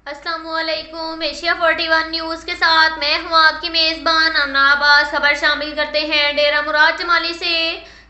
السلام علیکم۔ Asia 41 news کے ساتھ میں ہوں آپ کی میزبان امنا عباس۔ خبر شامل کرتے ہیں ڈیرہ مراد جمالی سے۔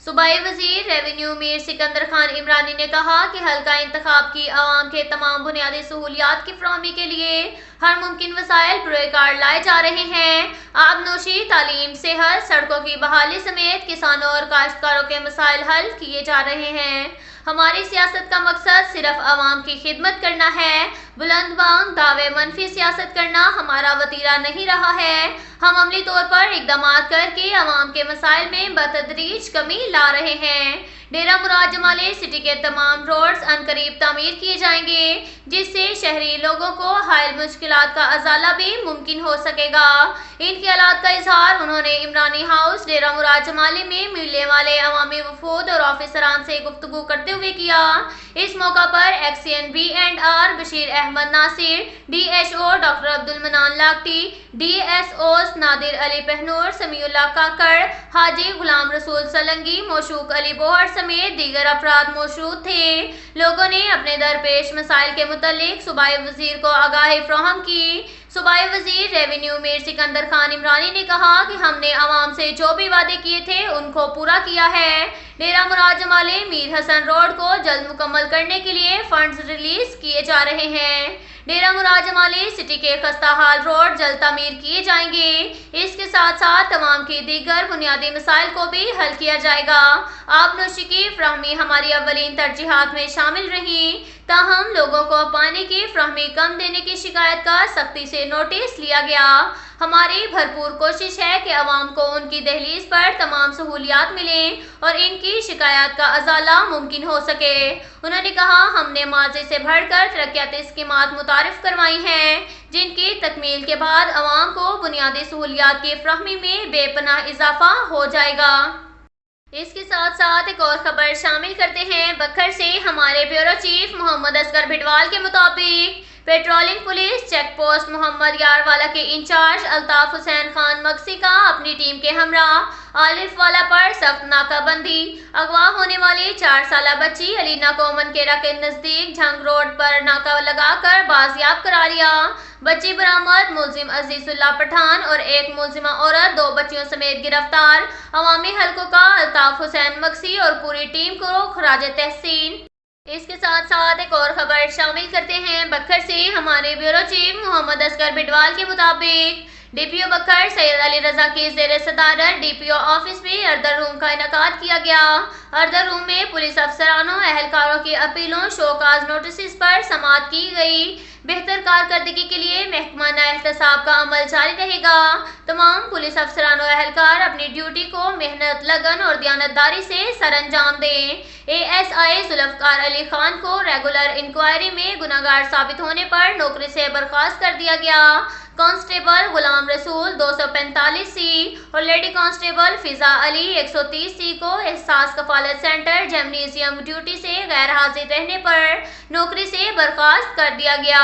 صوبائی وزیر ریونیو میر سکندر خان عمرانی نے کہا کہ حلقہ انتخاب کی عوام کے تمام بنیادی سہولیات کی فراہمی کے لیے ہر ممکن وسائل بروئے کار لائے جا رہے ہیں۔ آب نوشی، تعلیم، صحت، سڑکوں کی بحالی سمیت کسانوں اور کاشتکاروں کے مسائل حل کیے جا رہے ہیں۔ ہماری سیاست کا مقصد صرف عوام کی خدمت کرنا ہے۔ بلند بانگ دعوے منفی سیاست کرنا ہمارا وتیرہ نہیں رہا ہے۔ ہم عملی طور پر اقدامات کر کے عوام کے مسائل میں بتدریج کمی لا رہے ہیں۔ ڈیرہ مراد جمالی سٹی کے تمام روڈز عنقریب تعمیر کیے جائیں گے، جس سے شہری لوگوں کو حائل مشکلات کا ازالہ بھی ممکن ہو سکے گا۔ ان خیالات کا اظہار انہوں نے عمرانی ہاؤس ڈیرہ مراد جمالی میں ملنے والے عوامی وفود اور آفیسران سے گفتگو کرتے ہوئے کیا۔ اس موقع پر ایکسین B&R بشیر احمد ناصر، DHO ڈاکٹر عبدالمنان لاکٹی، DSOs نادر علی پہنور، سمیع اللہ کاکڑ، حاجی غلام رسول سلنگی، موشوق علی بوہر سمیت دیگر افراد موجود تھے۔ لوگوں نے اپنے درپیش مسائل کے متعلق صوبائی وزیر کو آگاہی فراہم کی۔ صوبائی وزیر ریونیو میر سکندر خان عمرانی نے کہا کہ ہم نے عوام سے جو بھی وعدے کیے تھے ان کو پورا کیا ہے۔ ڈیرہ مراد جمالی میر حسن روڈ کو جلد مکمل کرنے کے لیے فنڈز ریلیز کیے جا رہے ہیں۔ ڈیرہ مراد جمالی سٹی کے خستہ حال روڈ جلد تعمیر کیے جائیں گے۔ اس کے ساتھ ساتھ تمام کی دیگر بنیادی مسائل کو بھی حل کیا جائے گا۔ آب نوشی کی فراہمی ہماری اولین ترجیحات میں شامل رہی، تاہم لوگوں کو پانی کی فراہمی کم دینے کی شکایت کا سختی سے نوٹس لیا گیا۔ ہماری بھرپور کوشش ہے کہ عوام کو ان کی دہلیز پر تمام سہولیات ملیں اور ان کی شکایات کا ازالہ ممکن ہو سکے۔ انہوں نے کہا ہم نے ماضی سے بڑھ کر ترقیاتی اسکیمات متعارف کروائی ہیں، جن کی تکمیل کے بعد عوام کو بنیادی سہولیات کی فراہمی میں بے پناہ اضافہ ہو جائے گا۔ اس کے ساتھ ساتھ ایک اور خبر شامل کرتے ہیں۔ بکھر سے ہمارے بیورو چیف محمد اصغر بھٹوال کے مطابق پیٹرولنگ پولیس چیک پوسٹ محمد یاروالا کے انچارج الطاف حسین خان مکسی کا اپنی ٹیم کے ہمراہ آلف والا پر سخت ناکہ بندی، اغوا ہونے والی 4 سالہ بچی علینا کو منکیرا کے نزدیک جھنگ روڈ پر ناکہ لگا کر بازیاب کرا لیا۔ بچی برآمد، ملزم عزیز اللہ پٹھان اور ایک ملزمہ عورت 2 بچیوں سمیت گرفتار۔ عوامی حلقوں کا الطاف حسین مکسی اور پوری ٹیم کو خراج تحسین۔ اس کے ساتھ ساتھ ایک اور خبر شامل کرتے ہیں۔ بکھر سے ہمارے بیورو چیف محمد اصغر بھٹوال کے مطابق DPO بکھر سید علی رضا کی زیر صدارت DPO آفس میں اردر روم کا انعقاد کیا گیا۔ اردر روم میں پولیس افسرانوں اہلکاروں کی اپیلوں شوکاز نوٹسز پر سماعت کی گئی۔ بہتر کارکردگی کے لیے محکمانہ احتساب کا عمل جاری رہے گا۔ تمام پولیس افسران و اہلکار اپنی ڈیوٹی کو محنت، لگن اور دیانتداری سے سر انجام دیں۔ ASI ذوالفقار علی خان کو ریگولر انکوائری میں گنہگار ثابت ہونے پر نوکری سے برخاست کر دیا گیا۔ کانسٹیبل غلام رسول 245 C اور لیڈی کانسٹیبل فضا علی 130 C کو احساس کفالت سینٹر جمنیزیم ڈیوٹی سے غیر حاضر رہنے پر نوکری سے برخاست کر دیا گیا۔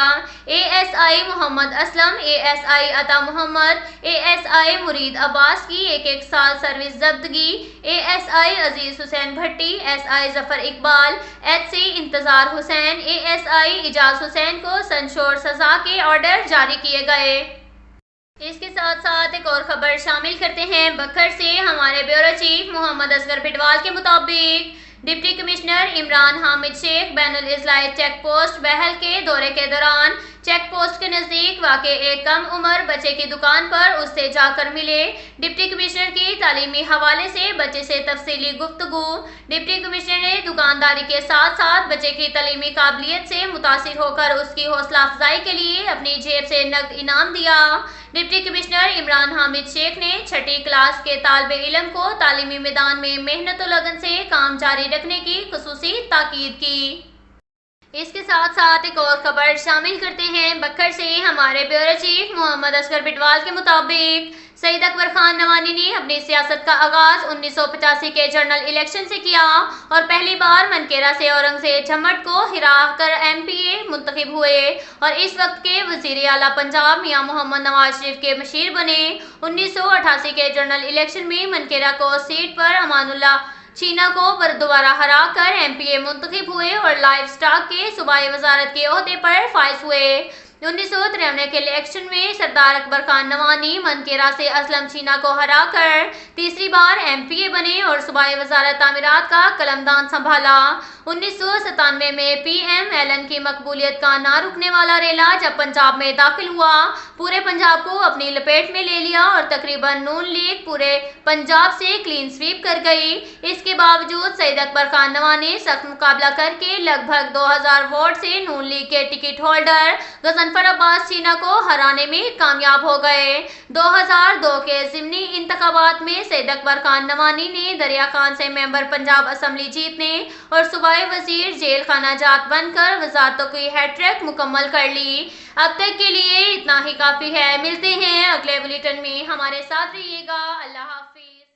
ASI محمد اسلم، ASI عطا محمد، ASI مرید عباس کی 1 سال سروس ضبطگی، ASI عزیز حسین بھٹی، SI ظفر اقبال، HC انتظار حسین، ASI اعجاز حسین کو سنشور سزا کے آرڈر جاری کیے گئے۔ اس کے ساتھ ساتھ ایک اور خبر شامل کرتے ہیں۔ بکھر سے ہمارے بیورو چیف محمد اصغر بھٹوال کے مطابق ڈپٹی کمشنر عمران حامد شیخ بین الاضلاعی چیک پوسٹ بہل کے دورے کے دوران چیک پوسٹ کے نزدیک واقع ایک کم عمر بچے کی دکان پر اس سے جا کر ملے۔ ڈپٹی کمشنر کی تعلیمی حوالے سے بچے سے تفصیلی گفتگو۔ ڈپٹی کمشنر نے دکانداری کے ساتھ ساتھ بچے کی تعلیمی قابلیت سے متاثر ہو کر اس کی حوصلہ افزائی کے لیے اپنی جیب سے نقد انعام دیا۔ ڈپٹی کمشنر عمران حامد شیخ نے 6ٹھی کلاس کے طالب علم کو تعلیمی میدان میں محنت و لگن سے کام جاری رکھنے کی خصوصی تاکید کی۔ اس کے ساتھ ساتھ ایک اور خبر شامل کرتے ہیں۔ بکھر سے ہمارے بیورو چیف محمد اصغر بھٹوال کے مطابق سید اکبر خان نوانی نے اپنی سیاست کا آغاز 1985 کے جنرل الیکشن سے کیا اور پہلی بار منکیرا سے اورنگزیب جھمٹ کو ہرا کر MPA منتخب ہوئے اور اس وقت کے وزیر اعلیٰ پنجاب میاں محمد نواز شریف کے مشیر بنے۔ 1988 کے جنرل الیکشن میں منکیرا کو سیٹ پر امان اللہ چینا کو دوبارہ ہرا کر MPA منتخب ہوئے اور لائف سٹاک کے صوبائی وزارت کے عہدے پر فائز ہوئے۔ 1993 کے الیکشن میں سردار اکبر خان نوانی منکیرا سے اسلم چینا کو ہرا کر تیسری بار MP بنے اور صوبائی وزارت تعمیرات کا قلمدان سنبھالا۔ 1997 میں PM ایلن کی مقبولیت کا نہ رکنے والا ریلا جب پنجاب میں داخل ہوا، پورے پنجاب کو اپنی لپیٹ میں لے لیا اور تقریباً نون لیگ پورے پنجاب سے کلین سویپ کر گئی۔ اس کے باوجود سید اکبر خان نوانی سخت مقابلہ کر کے لگ بھگ 2000 ووٹ سے نون لیگ کے ٹکٹ ہولڈر غضنفر عباس چینا کو ہرانے میں کامیاب ہو گئے۔ 2002 کے ضمنی انتخابات میں سید اکبر خان نوانی نے دریا خان سے ممبر پنجاب اسمبلی جیتنے اور صوبائی وزیر جیل خانہ جات بن کر وزارتوں کی ہیٹ-ٹرک مکمل کر لی۔ اب تک کے لیے اتنا ہی کافی ہے۔ ملتے ہیں اگلے بلیٹن میں، ہمارے ساتھ رہیے گا۔ اللہ حافظ۔